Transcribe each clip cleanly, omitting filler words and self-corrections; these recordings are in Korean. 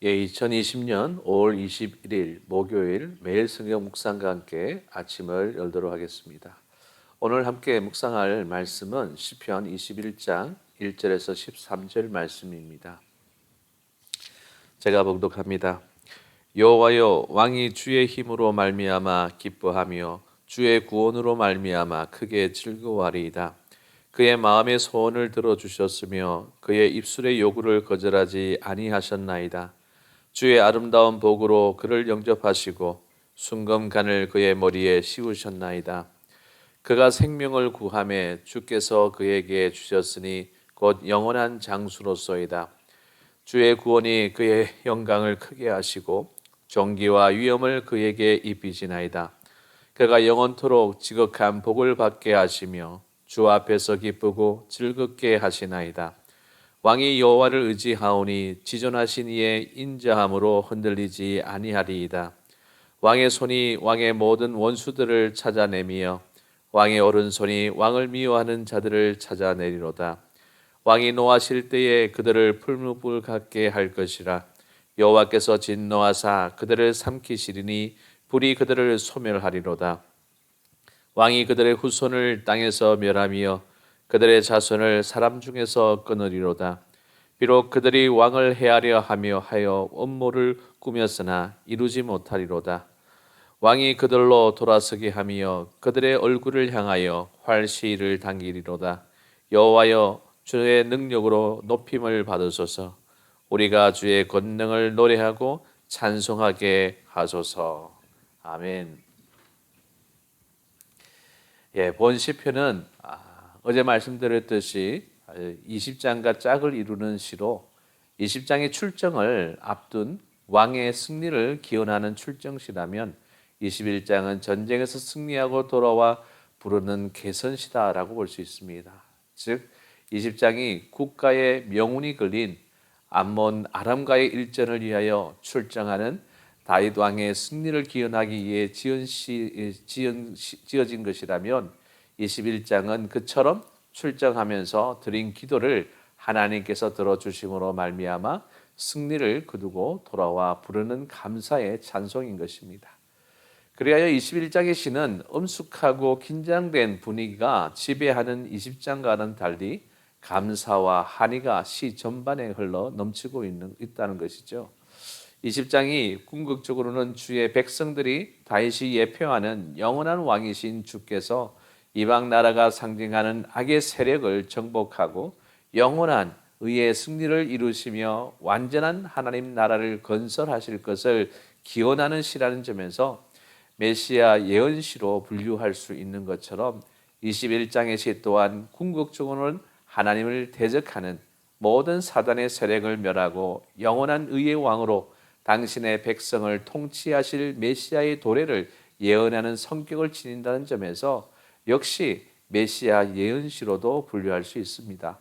2020년 5월 21일 목요일 매일 성경 묵상과 함께 아침을 열도록 하겠습니다. 오늘 함께 묵상할 말씀은 시편 21장 1절에서 13절 말씀입니다. 제가 봉독합니다. 여호와여, 왕이 주의 힘으로 말미암아 기뻐하며 주의 구원으로 말미암아 크게 즐거워하리이다. 그의 마음의 소원을 들어주셨으며 그의 입술의 요구를 거절하지 아니하셨나이다. 주의 아름다운 복으로 그를 영접하시고 순금간을 그의 머리에 씌우셨나이다. 그가 생명을 구하매 주께서 그에게 주셨으니 곧 영원한 장수로소이다. 주의 구원이 그의 영광을 크게 하시고 존귀와 위엄을 그에게 입히시나이다. 그가 영원토록 지극한 복을 받게 하시며 주 앞에서 기쁘고 즐겁게 하시나이다. 왕이 여호와를 의지하오니 지존하신 이의 인자함으로 흔들리지 아니하리이다. 왕의 손이 왕의 모든 원수들을 찾아내며 왕의 오른손이 왕을 미워하는 자들을 찾아내리로다. 왕이 노하실 때에 그들을 풀무불 같게 할 것이라. 여호와께서 진노하사 그들을 삼키시리니 불이 그들을 소멸하리로다. 왕이 그들의 후손을 땅에서 멸하며 그들의 자손을 사람 중에서 끊으리로다. 비록 그들이 왕을 해하려 하여 음모를 꾸몄으나 이루지 못하리로다. 왕이 그들로 돌아서게 하며 그들의 얼굴을 향하여 활시위를 당기리로다. 여호와여, 주의 능력으로 높임을 받으소서. 우리가 주의 권능을 노래하고 찬송하게 하소서. 아멘. 본 시편은 어제 말씀드렸듯이 20장과 짝을 이루는 시로 20장의 출정을 앞둔 왕의 승리를 기원하는 출정시라면 21장은 전쟁에서 승리하고 돌아와 부르는 개선시다라고 볼 수 있습니다. 즉 20장이 국가의 명운이 걸린 암몬 아람과의 일전을 위하여 출정하는 다윗 왕의 승리를 기원하기 위해 지어진 것이라면 21장은 그처럼 출정하면서 드린 기도를 하나님께서 들어주심으로 말미암아 승리를 거두고 돌아와 부르는 감사의 찬송인 것입니다. 그리하여 21장의 시는 엄숙하고 긴장된 분위기가 지배하는 20장과는 달리 감사와 한의가 시 전반에 흘러 넘치고 있다는 것이죠. 20장이 궁극적으로는 주의 백성들이 다윗이 예표하는 영원한 왕이신 주께서 이방 나라가 상징하는 악의 세력을 정복하고 영원한 의의 승리를 이루시며 완전한 하나님 나라를 건설하실 것을 기원하는 시라는 점에서 메시아 예언시로 분류할 수 있는 것처럼 21장의 시 또한 궁극적으로는 하나님을 대적하는 모든 사단의 세력을 멸하고 영원한 의의 왕으로 당신의 백성을 통치하실 메시아의 도래를 예언하는 성격을 지닌다는 점에서 역시 메시아 예언시로도 분류할 수 있습니다.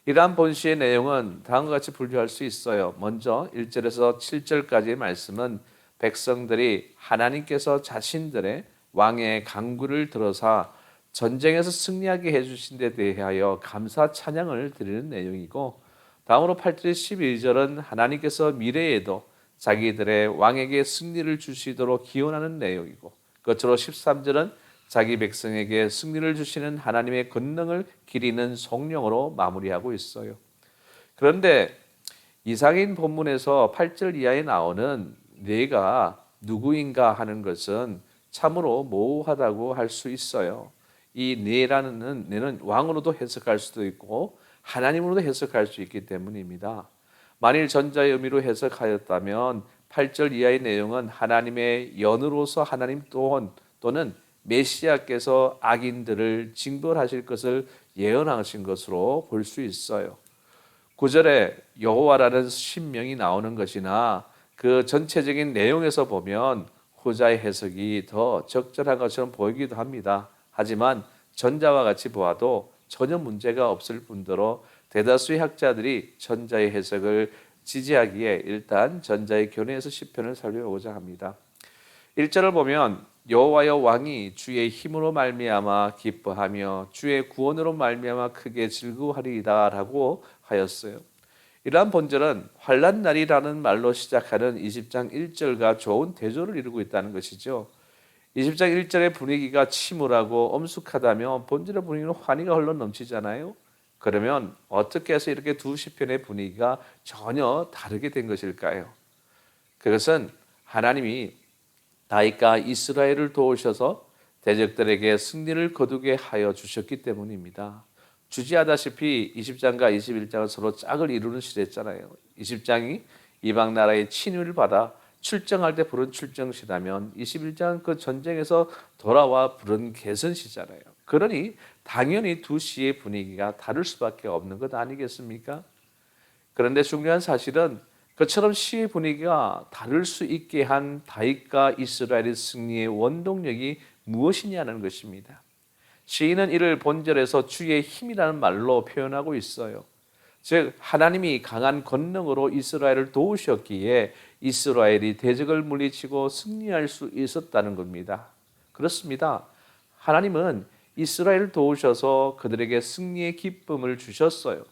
이러한 본시의 내용은 다음과 같이 분류할 수 있어요. 먼저 1절에서 7절까지의 말씀은 백성들이 하나님께서 자신들의 왕의 간구를 들어서 전쟁에서 승리하게 해주신 데 대하여 감사 찬양을 드리는 내용이고, 다음으로 8절 12절은 하나님께서 미래에도 자기들의 왕에게 승리를 주시도록 기원하는 내용이고, 끝으로 13절은 자기 백성에게 승리를 주시는 하나님의 권능을 기리는 성령으로 마무리하고 있어요. 그런데 이상인 본문에서 8절 이하에 나오는 내가 누구인가 하는 것은 참으로 모호하다고 할 수 있어요. 이 내라는 내는 왕으로도 해석할 수도 있고 하나님으로도 해석할 수 있기 때문입니다. 만일 전자의 의미로 해석하였다면 8절 이하의 내용은 하나님의 연으로서 하나님 또는 메시아께서 악인들을 징벌하실 것을 예언하신 것으로 볼 수 있어요. 9절에 여호와라는 신명이 나오는 것이나 그 전체적인 내용에서 보면 후자의 해석이 더 적절한 것처럼 보이기도 합니다. 하지만 전자와 같이 보아도 전혀 문제가 없을 뿐더러 대다수의 학자들이 전자의 해석을 지지하기에 일단 전자의 견해에서 시편을 살펴보고자 합니다. 1절을 보면 여호와여, 왕이 주의 힘으로 말미암아 기뻐하며 주의 구원으로 말미암아 크게 즐거워하리이다 라고 하였어요. 이러한 본절은 환란 날이라는 말로 시작하는 20장 1절과 좋은 대조를 이루고 있다는 것이죠. 20장 1절의 분위기가 침울하고 엄숙하다면 본절의 분위기는 환희가 흘러 넘치잖아요. 그러면 어떻게 해서 이렇게 두 시편의 분위기가 전혀 다르게 된 것일까요? 그것은 하나님이 다윗과 이스라엘을 도우셔서 대적들에게 승리를 거두게 하여 주셨기 때문입니다. 주지하다시피 20장과 21장은 서로 짝을 이루는 시대잖아요. 20장이 이방 나라의 친위를 받아 출정할 때 부른 출정시라면 21장은 그 전쟁에서 돌아와 부른 개선시잖아요. 그러니 당연히 두 시의 분위기가 다를 수밖에 없는 것 아니겠습니까? 그런데 중요한 사실은 그처럼 시의 분위기가 다를 수 있게 한 다윗과 이스라엘의 승리의 원동력이 무엇이냐는 것입니다. 시인은 이를 본절에서 주의 힘이라는 말로 표현하고 있어요. 즉 하나님이 강한 권능으로 이스라엘을 도우셨기에 이스라엘이 대적을 물리치고 승리할 수 있었다는 겁니다. 그렇습니다. 하나님은 이스라엘을 도우셔서 그들에게 승리의 기쁨을 주셨어요.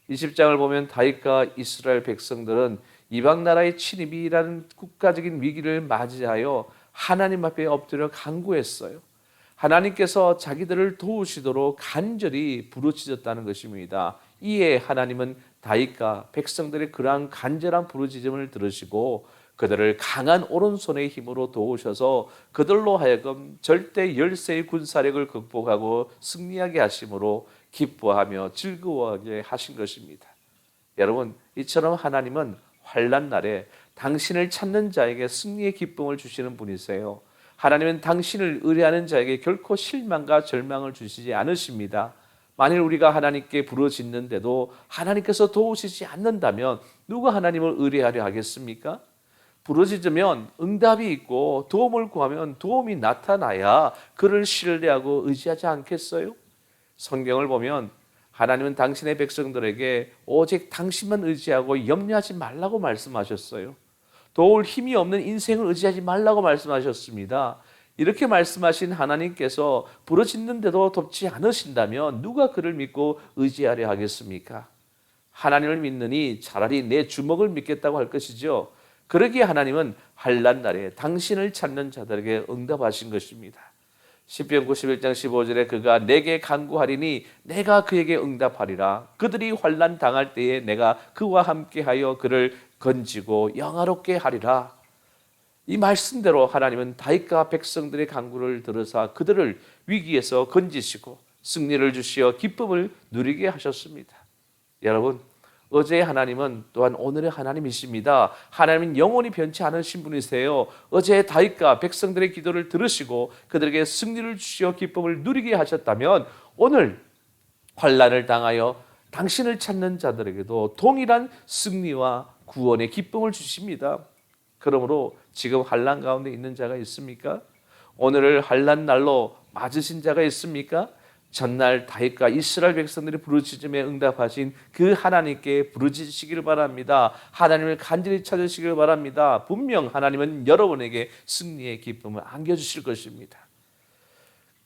20장을 보면 다윗과 이스라엘 백성들은 이방 나라의 침입이라는 국가적인 위기를 맞이하여 하나님 앞에 엎드려 간구했어요. 하나님께서 자기들을 도우시도록 간절히 부르짖었다는 것입니다. 이에 하나님은 다윗과 백성들의 그러한 간절한 부르짖음을 들으시고 그들을 강한 오른손의 힘으로 도우셔서 그들로 하여금 절대 열세의 군사력을 극복하고 승리하게 하심으로 기뻐하며 즐거워하게 하신 것입니다. 여러분, 이처럼 하나님은 환난 날에 당신을 찾는 자에게 승리의 기쁨을 주시는 분이세요. 하나님은 당신을 의뢰하는 자에게 결코 실망과 절망을 주시지 않으십니다. 만일 우리가 하나님께 부르짖는데도 하나님께서 도우시지 않는다면 누가 하나님을 의뢰하려 하겠습니까? 부르짖으면 응답이 있고 도움을 구하면 도움이 나타나야 그를 신뢰하고 의지하지 않겠어요? 성경을 보면 하나님은 당신의 백성들에게 오직 당신만 의지하고 염려하지 말라고 말씀하셨어요. 도울 힘이 없는 인생을 의지하지 말라고 말씀하셨습니다. 이렇게 말씀하신 하나님께서 부르짖는데도 돕지 않으신다면 누가 그를 믿고 의지하려 하겠습니까? 하나님을 믿느니 차라리 내 주먹을 믿겠다고 할 것이죠. 그러기에 하나님은 환난 날에 당신을 찾는 자들에게 응답하신 것입니다. 시편 91장 15절에 그가 내게 간구하리니 내가 그에게 응답하리라. 그들이 환난 당할 때에 내가 그와 함께하여 그를 건지고 영화롭게 하리라. 이 말씀대로 하나님은 다윗과 백성들의 간구를 들으사 그들을 위기에서 건지시고 승리를 주시어 기쁨을 누리게 하셨습니다. 여러분, 어제의 하나님은 또한 오늘의 하나님이십니다. 하나님은 영원히 변치 않으신 분이세요. 어제의 다윗과 백성들의 기도를 들으시고 그들에게 승리를 주시어 기쁨을 누리게 하셨다면 오늘 환난을 당하여 당신을 찾는 자들에게도 동일한 승리와 구원의 기쁨을 주십니다. 그러므로 지금 환난 가운데 있는 자가 있습니까? 오늘을 환난 날로 맞으신 자가 있습니까? 전날 다윗과 이스라엘 백성들이 부르짖음에 응답하신 그 하나님께 부르짖으시기를 바랍니다. 하나님을 간절히 찾으시기를 바랍니다. 분명 하나님은 여러분에게 승리의 기쁨을 안겨주실 것입니다.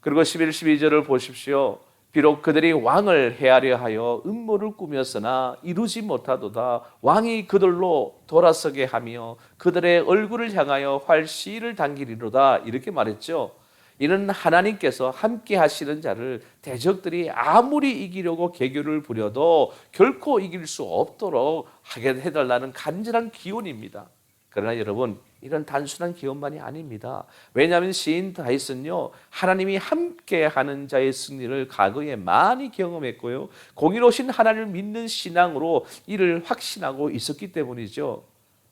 그리고 11, 12절을 보십시오. 비록 그들이 왕을 해하려 하여 음모를 꾸몄으나 이루지 못하도다. 왕이 그들로 돌아서게 하며 그들의 얼굴을 향하여 활시를 당기리로다. 이렇게 말했죠. 이는 하나님께서 함께 하시는 자를 대적들이 아무리 이기려고 계교를 부려도 결코 이길 수 없도록 하게 해달라는 간절한 기원입니다. 그러나 여러분, 이런 단순한 기원만이 아닙니다. 왜냐하면 시인 다윗은요, 하나님이 함께 하는 자의 승리를 과거에 많이 경험했고요, 공의로우신 하나님을 믿는 신앙으로 이를 확신하고 있었기 때문이죠.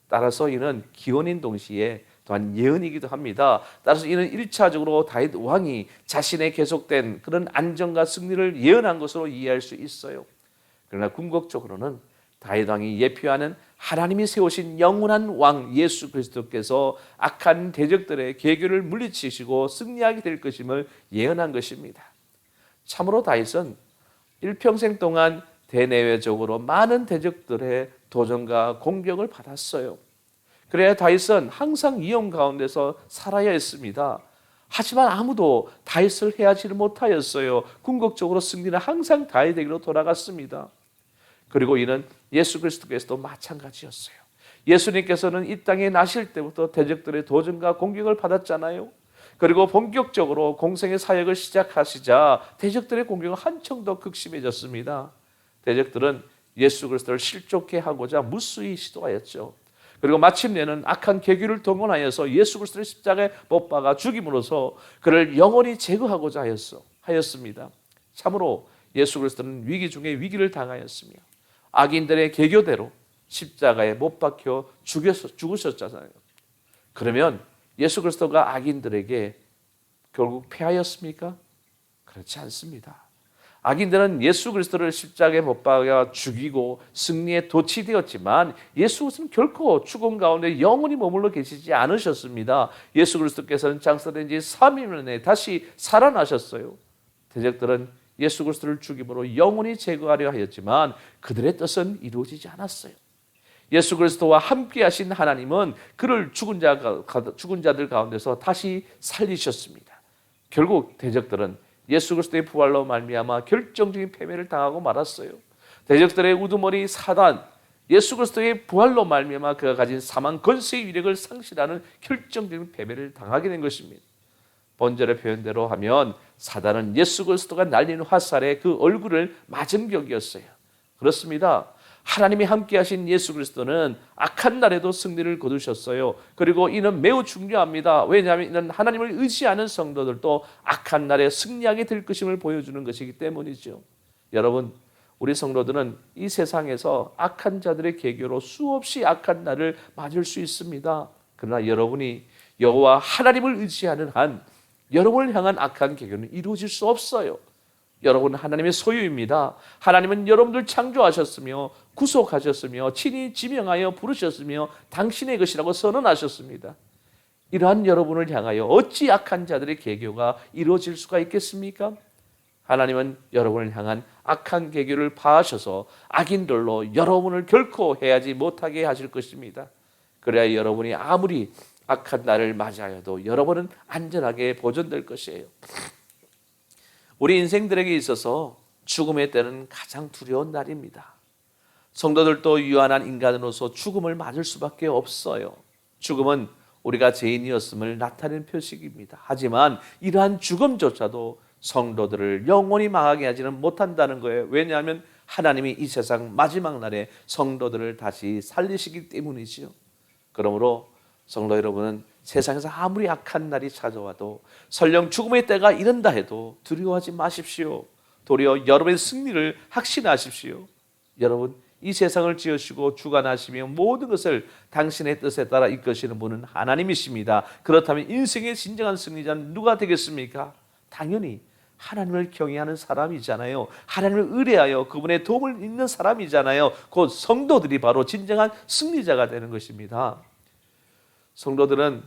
따라서 이는 기원인 동시에 또한 예언이기도 합니다. 따라서 이는 1차적으로 다윗 왕이 자신의 계속된 그런 안정과 승리를 예언한 것으로 이해할 수 있어요. 그러나 궁극적으로는 다윗 왕이 예표하는 하나님이 세우신 영원한 왕 예수 그리스도께서 악한 대적들의 계교를 물리치시고 승리하게 될 것임을 예언한 것입니다. 참으로 다윗은 일평생 동안 대내외적으로 많은 대적들의 도전과 공격을 받았어요. 그래야 다윗은 항상 위험 가운데서 살아야 했습니다. 하지만 아무도 다윗을 해하지를 못하였어요. 궁극적으로 승리는 항상 다윗에게로 돌아갔습니다. 그리고 이는 예수 그리스도께서도 마찬가지였어요. 예수님께서는 이 땅에 나실 때부터 대적들의 도전과 공격을 받았잖아요. 그리고 본격적으로 공생의 사역을 시작하시자 대적들의 공격은 한층 더 극심해졌습니다. 대적들은 예수 그리스도를 실족해 하고자 무수히 시도하였죠. 그리고 마침내는 악한 계기를 동원하여서 예수 그리스도를 십자가에 못 박아 죽임으로써 그를 영원히 제거하고자 하였습니다. 참으로 예수 그리스도는 위기 중에 위기를 당하였으며 악인들의 계교대로 십자가에 못 박혀 죽으셨잖아요. 그러면 예수 그리스도가 악인들에게 결국 패하였습니까? 그렇지 않습니다. 악인들은 예수 그리스도를 십자가에 못 박아 죽이고 승리에 도취되었지만 예수 그리스도는 결코 죽음 가운데 영원히 머물러 계시지 않으셨습니다. 예수 그리스도께서는 장사된 지 3일 만에 다시 살아나셨어요. 대적들은 예수 그리스도를 죽임으로 영원히 제거하려 하였지만 그들의 뜻은 이루어지지 않았어요. 예수 그리스도와 함께 하신 하나님은 그를 죽은 자들 가운데서 다시 살리셨습니다. 결국 대적들은 예수 그리스도의 부활로 말미암아 결정적인 패배를 당하고 말았어요. 대적들의 우두머리 사단, 예수 그리스도의 부활로 말미암아 그가 가진 사망 권세의 위력을 상실하는 결정적인 패배를 당하게 된 것입니다. 본절의 표현대로 하면 사단은 예수 그리스도가 날리는 화살에 그 얼굴을 맞은 격이었어요. 그렇습니다. 하나님이 함께 하신 예수 그리스도는 악한 날에도 승리를 거두셨어요. 그리고 이는 매우 중요합니다. 왜냐하면 이는 하나님을 의지하는 성도들도 악한 날에 승리하게 될 것임을 보여주는 것이기 때문이죠. 여러분, 우리 성도들은 이 세상에서 악한 자들의 계교로 수없이 악한 날을 맞을 수 있습니다. 그러나 여러분이 여호와 하나님을 의지하는 한 여러분을 향한 악한 계교는 이루어질 수 없어요. 여러분은 하나님의 소유입니다. 하나님은 여러분들 창조하셨으며 구속하셨으며 친히 지명하여 부르셨으며 당신의 것이라고 선언하셨습니다. 이러한 여러분을 향하여 어찌 악한 자들의 계교가 이루어질 수가 있겠습니까? 하나님은 여러분을 향한 악한 계교를 파하셔서 악인들로 여러분을 결코 해하지 못하게 하실 것입니다. 그래야 여러분이 아무리 악한 날을 맞이하여도 여러분은 안전하게 보존될 것이에요. 우리 인생들에게 있어서 죽음의 때는 가장 두려운 날입니다. 성도들도 유한한 인간으로서 죽음을 맞을 수밖에 없어요. 죽음은 우리가 죄인이었음을 나타내는 표식입니다. 하지만 이러한 죽음조차도 성도들을 영원히 망하게 하지는 못한다는 거예요. 왜냐하면 하나님이 이 세상 마지막 날에 성도들을 다시 살리시기 때문이지요. 그러므로 성도 여러분은 세상에서 아무리 악한 날이 찾아와도 설령 죽음의 때가 이른다 해도 두려워하지 마십시오. 도리어 여러분의 승리를 확신하십시오. 여러분, 이 세상을 지으시고 주관하시며 모든 것을 당신의 뜻에 따라 이끄시는 분은 하나님이십니다. 그렇다면 인생의 진정한 승리자는 누가 되겠습니까? 당연히 하나님을 경외하는 사람이잖아요. 하나님을 의뢰하여 그분의 도움을 잇는 사람이잖아요. 곧 성도들이 바로 진정한 승리자가 되는 것입니다. 성도들은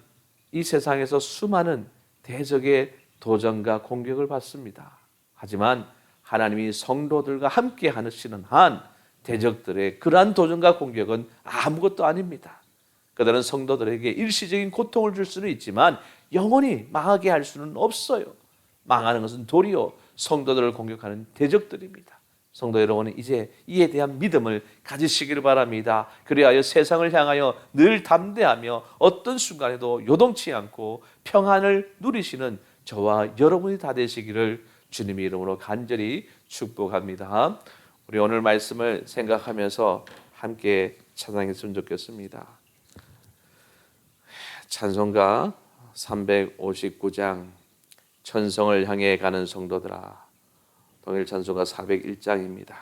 이 세상에서 수많은 대적의 도전과 공격을 받습니다. 하지만 하나님이 성도들과 함께 하시는 한 대적들의 그러한 도전과 공격은 아무것도 아닙니다. 그들은 성도들에게 일시적인 고통을 줄 수는 있지만 영원히 망하게 할 수는 없어요. 망하는 것은 도리어 성도들을 공격하는 대적들입니다. 성도 여러분은 이제 이에 대한 믿음을 가지시기를 바랍니다. 그리하여 세상을 향하여 늘 담대하며 어떤 순간에도 요동치 않고 평안을 누리시는 저와 여러분이 다 되시기를 주님의 이름으로 간절히 축복합니다. 우리 오늘 말씀을 생각하면서 함께 찬양했으면 좋겠습니다. 찬송가 359장 천성을 향해 가는 성도들아, 동일 찬송가 401장입니다.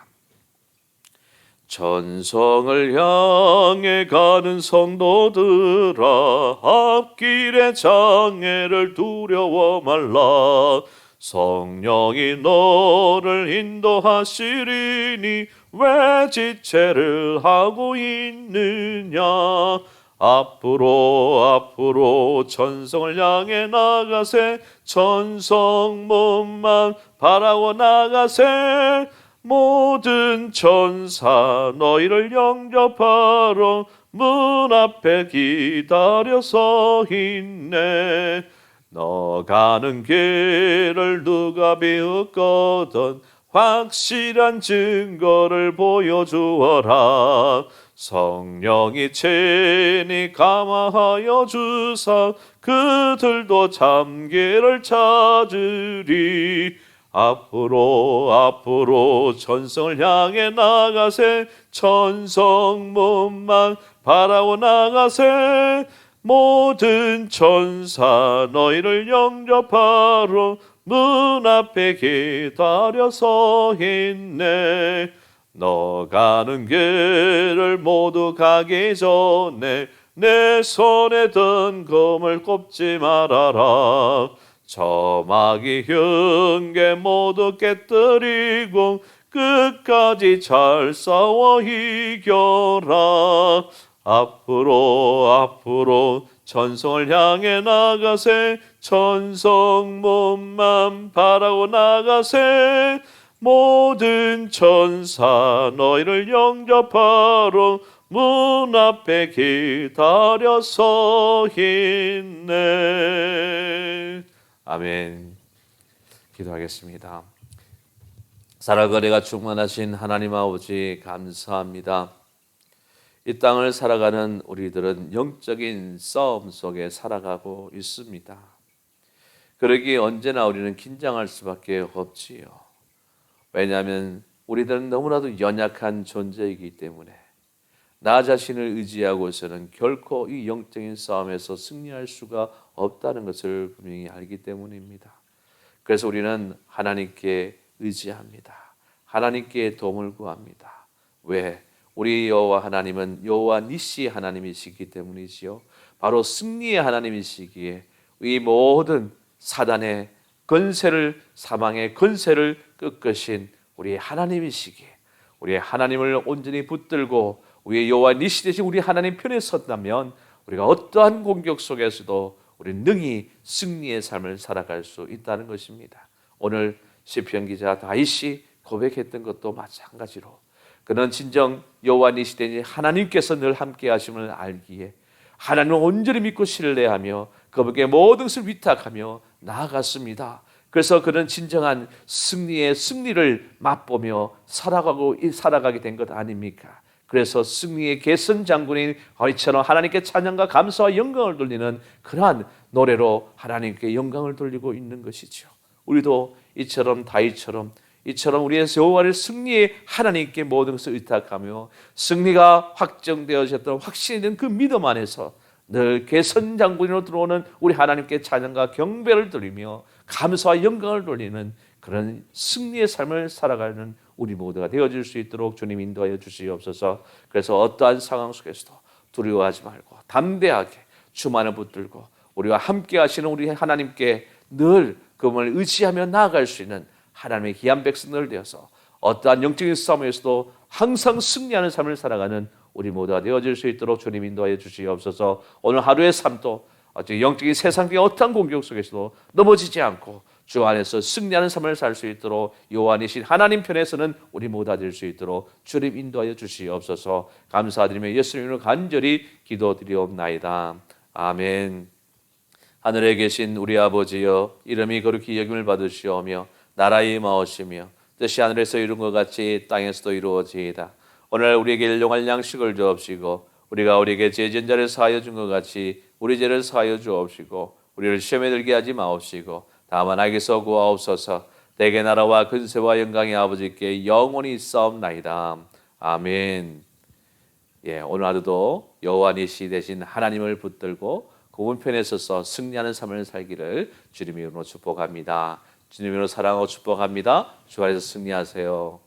천성을 향해 가는 성도들아, 앞길의 장애를 두려워 말라. 성령이 너를 인도하시리니 왜 지체를 하고 있느냐. 앞으로 천성을 향해 나가세. 천성 몸만 바라고 나가세. 모든 천사 너희를 영접하러 문 앞에 기다려 서 있네. 너 가는 길을 누가 비웃거든 확실한 증거를 보여주어라. 성령이 친히 감화하여 주사 그들도 잠기를 찾으리. 앞으로 천성을 향해 나가세. 천성문만 바라고 나가세. 모든 천사 너희를 영접하러 문 앞에 기다려 서 있네. 너 가는 길을 모두 가기 전에 내 손에 든 검을 꼽지 말아라. 저 마귀 흉계 모두 깨뜨리고 끝까지 잘 싸워 이겨라. 앞으로 천성을 향해 나가세. 천성문만 바라고 나가세. 모든 천사 너희를 영접하러 문 앞에 기다려 서 있네. 아멘. 기도하겠습니다. 사랑과 은혜가 충만하신 하나님 아버지 감사합니다. 이 땅을 살아가는 우리들은 영적인 싸움 속에 살아가고 있습니다. 그러기에 언제나 우리는 긴장할 수밖에 없지요. 왜냐하면 우리들은 너무나도 연약한 존재이기 때문에 나 자신을 의지하고서는 결코 이 영적인 싸움에서 승리할 수가 없다는 것을 분명히 알기 때문입니다. 그래서 우리는 하나님께 의지합니다. 하나님께 도움을 구합니다. 왜? 우리 여호와 하나님은 여호와 니시 하나님이시기 때문이지요. 바로 승리의 하나님이시기에 이 모든 사단의 권세를, 사망의 권세를 꺾으신 우리 하나님이시기에 우리의 하나님을 온전히 붙들고 우리의 여호와 니시 되신 우리 하나님 편에 섰다면 우리가 어떠한 공격 속에서도 우리 능히 승리의 삶을 살아갈 수 있다는 것입니다. 오늘 시편 기자 다윗이 고백했던 것도 마찬가지로 그는 진정 여호와 니시 되신 하나님께서 늘 함께 하심을 알기에 하나님을 온전히 믿고 신뢰하며 그분께 모든 것을 위탁하며 나아갔습니다. 그래서 그는 진정한 승리의 승리를 맛보며 살아가게 된 것 아닙니까? 그래서 승리의 개선 장군인 다윗처럼 하나님께 찬양과 감사와 영광을 돌리는 그러한 노래로 하나님께 영광을 돌리고 있는 것이죠. 우리도 이처럼 다윗처럼 우리의 여호와를 승리의 하나님께 모든 것을 의탁하며 승리가 확정되어졌던 확신이 된 그 믿음 안에서 늘 개선 장군으로 들어오는 우리 하나님께 찬양과 경배를 드리며 감사와 영광을 돌리는 그런 승리의 삶을 살아가는 우리 모두가 되어질 수 있도록 주님 인도하여 주시옵소서. 그래서 어떠한 상황 속에서도 두려워하지 말고 담대하게 주만을 붙들고 우리와 함께 하시는 우리 하나님께 늘 그분을 의지하며 나아갈 수 있는 하나님의 귀한 백성들 되어서 어떠한 영적인 싸움에서도 항상 승리하는 삶을 살아가는 우리 모두가 되어질 수 있도록 주님 인도하여 주시옵소서. 오늘 하루의 삶도 영적인 세상의 어떠한 공격 속에서도 넘어지지 않고 주 안에서 승리하는 삶을 살 수 있도록 여호와이신 하나님 편에서는 우리 모두가 될 수 있도록 주님 인도하여 주시옵소서. 감사드리며 예수님으로 간절히 기도드리옵나이다. 아멘. 하늘에 계신 우리 아버지여, 이름이 거룩히 여김을 받으시오며 나라의 임하오시며 뜻이 하늘에서 이룬 것 같이 땅에서도 이루어지이다. 오늘 우리에게 일용할 양식을 주옵시고 우리가 우리에게 죄진 자를 사하여 준 것 같이 우리 죄를 사하여 주옵시고 우리를 시험에 들게 하지 마옵시고 다만 악에서 구하옵소서. 대개 나라와 근세와 영광의 아버지께 영원히 있사옵나이다. 아멘. 오늘 하루도 여호와 니시 되신 하나님을 붙들고 그분 편에 서서 승리하는 삶을 살기를 주님의 이름으로 축복합니다. 주님의 이름으로 사랑하고 축복합니다. 주 안에서 승리하세요.